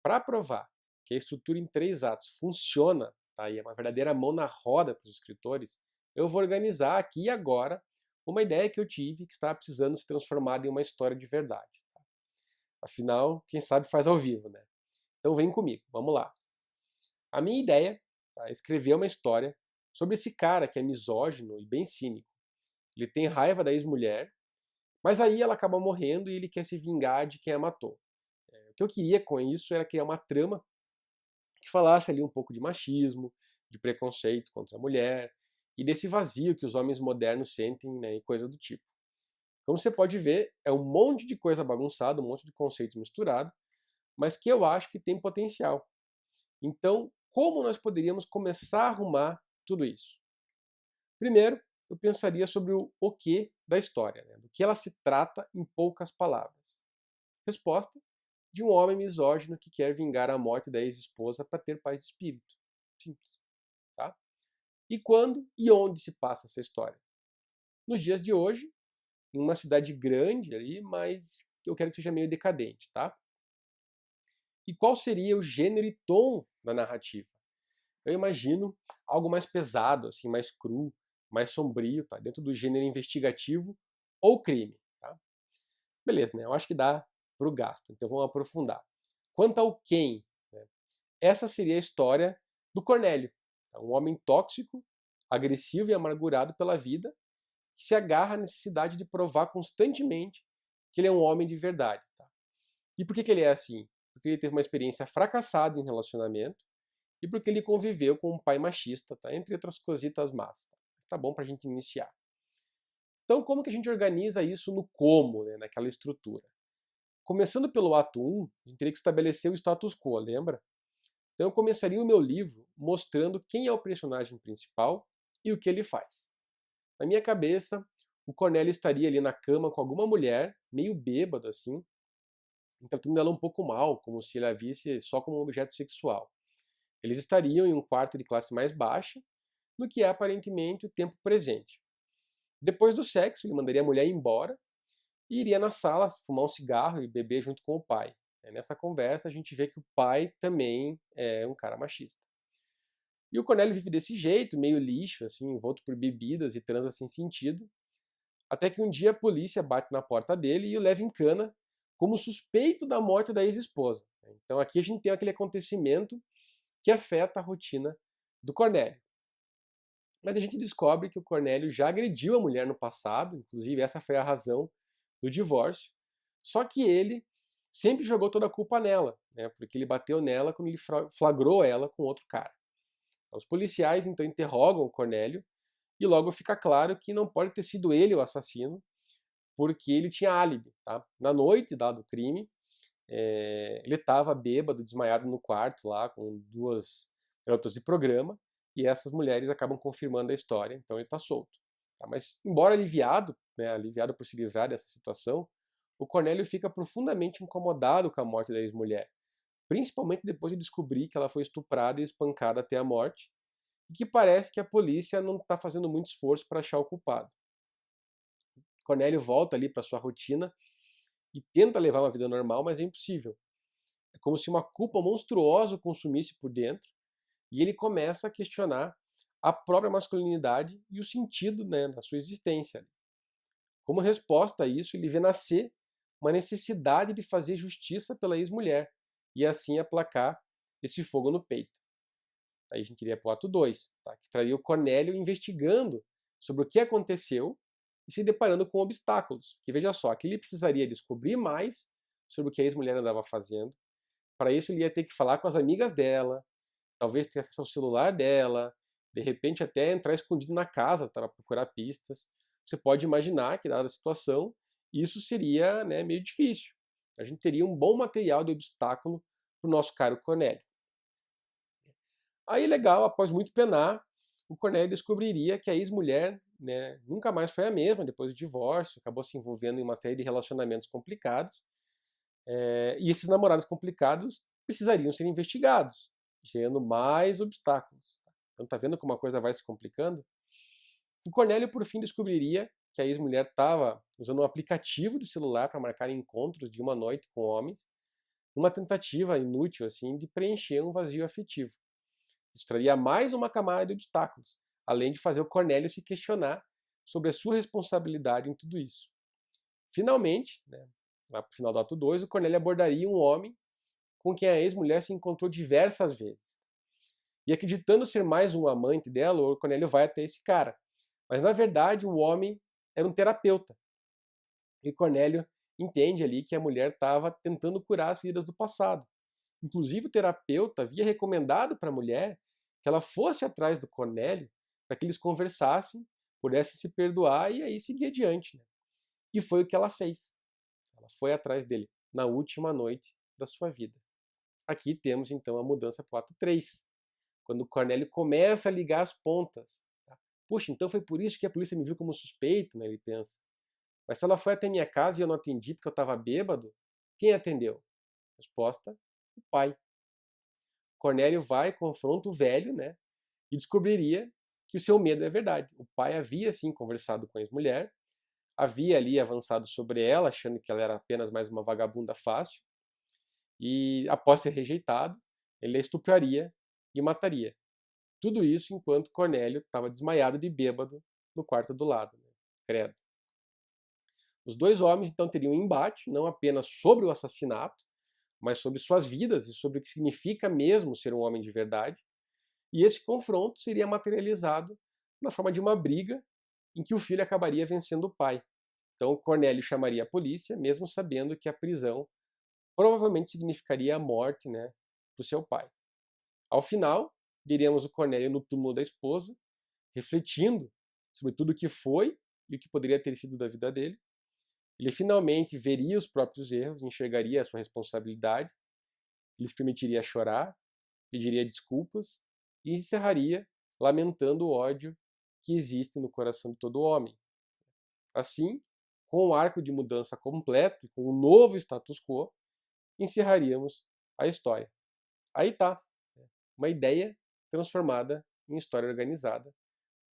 para provar que a estrutura em 3 atos funciona, tá? E é uma verdadeira mão na roda para os escritores, eu vou organizar aqui e agora uma ideia que eu tive que estava precisando ser transformada em uma história de verdade. Tá? Afinal, quem sabe faz ao vivo, né? Então vem comigo, vamos lá. A minha ideia, tá, é escrever uma história sobre esse cara que é misógino e bem cínico. Ele tem raiva da ex-mulher, mas aí ela acaba morrendo e ele quer se vingar de quem a matou. O que eu queria com isso era criar uma trama que falasse ali um pouco de machismo, de preconceitos contra a mulher e desse vazio que os homens modernos sentem, né, e coisa do tipo. Como você pode ver, é um monte de coisa bagunçada, um monte de conceitos misturados, mas que eu acho que tem potencial. Então, como nós poderíamos começar a arrumar tudo isso? Primeiro, eu pensaria sobre o que da história, né? Do que ela se trata em poucas palavras. Resposta: de um homem misógino que quer vingar a morte da ex-esposa para ter paz de espírito. Simples, tá? E quando e onde se passa essa história? Nos dias de hoje, em uma cidade grande ali, mas eu quero que seja meio decadente, tá? E qual seria o gênero e tom da narrativa? Eu imagino algo mais pesado, assim, mais cru, mais sombrio, tá? Dentro do gênero investigativo ou crime, tá? Beleza, né? Eu acho que dá pro gasto, então vamos aprofundar. Quanto ao quem, né? Essa seria a história do Cornélio, tá? Um homem tóxico, agressivo e amargurado pela vida, que se agarra à necessidade de provar constantemente que ele é um homem de verdade, tá? E por que ele é assim? Porque ele teve uma experiência fracassada em um relacionamento e porque ele conviveu com um pai machista, tá? Entre outras cositas más. Tá? Mas tá bom para a gente iniciar. Então, como que a gente organiza isso no como, né? Naquela estrutura? Começando pelo ato 1, a gente teria que estabelecer o status quo, lembra? Então eu começaria o meu livro mostrando quem é o personagem principal e o que ele faz. Na minha cabeça, o Cornélio estaria ali na cama com alguma mulher, meio bêbado assim, tratando ela um pouco mal, como se ele a visse só como um objeto sexual. Eles estariam em um quarto de classe mais baixa, no que é aparentemente o tempo presente. Depois do sexo, ele mandaria a mulher embora e iria na sala fumar um cigarro e beber junto com o pai. Nessa conversa, a gente vê que o pai também é um cara machista. E o Cornélio vive desse jeito, meio lixo, assim, envolto por bebidas e transa sem sentido, até que um dia a polícia bate na porta dele e o leva em cana como suspeito da morte da ex-esposa. Então aqui a gente tem aquele acontecimento que afeta a rotina do Cornélio. Mas a gente descobre que o Cornélio já agrediu a mulher no passado, inclusive essa foi a razão do divórcio, só que ele sempre jogou toda a culpa nela, né, porque ele bateu nela quando ele flagrou ela com outro cara. Os policiais então interrogam o Cornélio e logo fica claro que não pode ter sido ele o assassino, porque ele tinha álibi. Tá? Na noite do crime, ele estava bêbado, desmaiado no quarto lá com 2 garotas de programa e essas mulheres acabam confirmando a história, então ele está solto. Tá? Mas embora aliviado, né, aliviado por se livrar dessa situação, o Cornélio fica profundamente incomodado com a morte da ex-mulher, principalmente depois de descobrir que ela foi estuprada e espancada até a morte, e que parece que a polícia não está fazendo muito esforço para achar o culpado. Cornélio volta ali para sua rotina e tenta levar uma vida normal, mas é impossível. É como se uma culpa monstruosa o consumisse por dentro e ele começa a questionar a própria masculinidade e o sentido, né, da sua existência. Como resposta a isso, ele vê nascer uma necessidade de fazer justiça pela ex-mulher e assim aplacar esse fogo no peito. Aí a gente iria para o ato 2, tá? Que traria o Cornélio investigando sobre o que aconteceu e se deparando com obstáculos. Que veja só, que ele precisaria descobrir mais sobre o que a ex-mulher andava fazendo. Para isso ele ia ter que falar com as amigas dela, talvez ter acesso ao celular dela, de repente até entrar escondido na casa para procurar pistas. Você pode imaginar que, dada a situação, isso seria, né, meio difícil. A gente teria um bom material de obstáculo para o nosso caro Cornélio. Aí, legal, após muito penar, o Cornélio descobriria que a ex-mulher, né, nunca mais foi a mesma depois do divórcio, acabou se envolvendo em uma série de relacionamentos complicados, e esses namorados complicados precisariam ser investigados, gerando mais obstáculos. Então tá vendo como a coisa vai se complicando? O Cornélio, por fim, descobriria que a ex-mulher estava usando um aplicativo de celular para marcar encontros de uma noite com homens, numa tentativa inútil assim de preencher um vazio afetivo. Isso traria mais uma camada de obstáculos, além de fazer o Cornélio se questionar sobre a sua responsabilidade em tudo isso. Finalmente, lá para o final do ato 2, o Cornélio abordaria um homem com quem a ex-mulher se encontrou diversas vezes. E acreditando ser mais um amante dela, o Cornélio vai até esse cara. Mas na verdade o homem era um terapeuta. E Cornélio entende ali que a mulher estava tentando curar as feridas do passado. Inclusive o terapeuta havia recomendado para a mulher que ela fosse atrás do Cornélio para que eles conversassem, pudessem se perdoar e aí seguir adiante. E foi o que ela fez. Ela foi atrás dele na última noite da sua vida. Aqui temos então a mudança para o ato 3, quando o Cornélio começa a ligar as pontas. Puxa, então foi por isso que a polícia me viu como suspeito, ele pensa. Mas se ela foi até minha casa e eu não atendi porque eu estava bêbado, quem atendeu? Resposta, o pai. Cornélio vai, confronta o velho, e descobriria que o seu medo é verdade. O pai havia, sim, conversado com a ex-mulher, havia ali avançado sobre ela, achando que ela era apenas mais uma vagabunda fácil, e após ser rejeitado, ele a estupraria e mataria. Tudo isso enquanto Cornélio estava desmaiado de bêbado no quarto do lado. Credo. Os dois homens então teriam um embate, não apenas sobre o assassinato, mas sobre suas vidas e sobre o que significa mesmo ser um homem de verdade. E esse confronto seria materializado na forma de uma briga em que o filho acabaria vencendo o pai. Então Cornélio chamaria a polícia, mesmo sabendo que a prisão provavelmente significaria a morte para o seu pai. Ao final, veríamos o Cornélio no túmulo da esposa, refletindo sobre tudo o que foi e o que poderia ter sido da vida dele. Ele finalmente veria os próprios erros, enxergaria a sua responsabilidade, ele se permitiria chorar, pediria desculpas e encerraria lamentando o ódio que existe no coração de todo homem. Assim, com um arco de mudança completo e com um novo status quo, encerraríamos a história. Aí tá, uma ideia transformada em história organizada,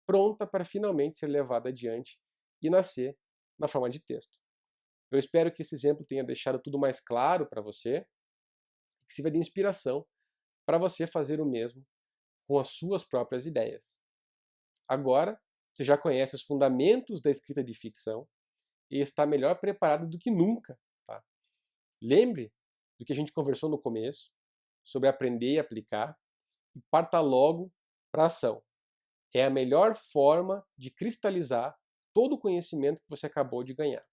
pronta para finalmente ser levada adiante e nascer na forma de texto. Eu espero que esse exemplo tenha deixado tudo mais claro para você, que sirva de inspiração para você fazer o mesmo com as suas próprias ideias. Agora, você já conhece os fundamentos da escrita de ficção e está melhor preparado do que nunca. Tá? Lembre do que a gente conversou no começo, sobre aprender e aplicar, e parta logo para a ação. É a melhor forma de cristalizar todo o conhecimento que você acabou de ganhar.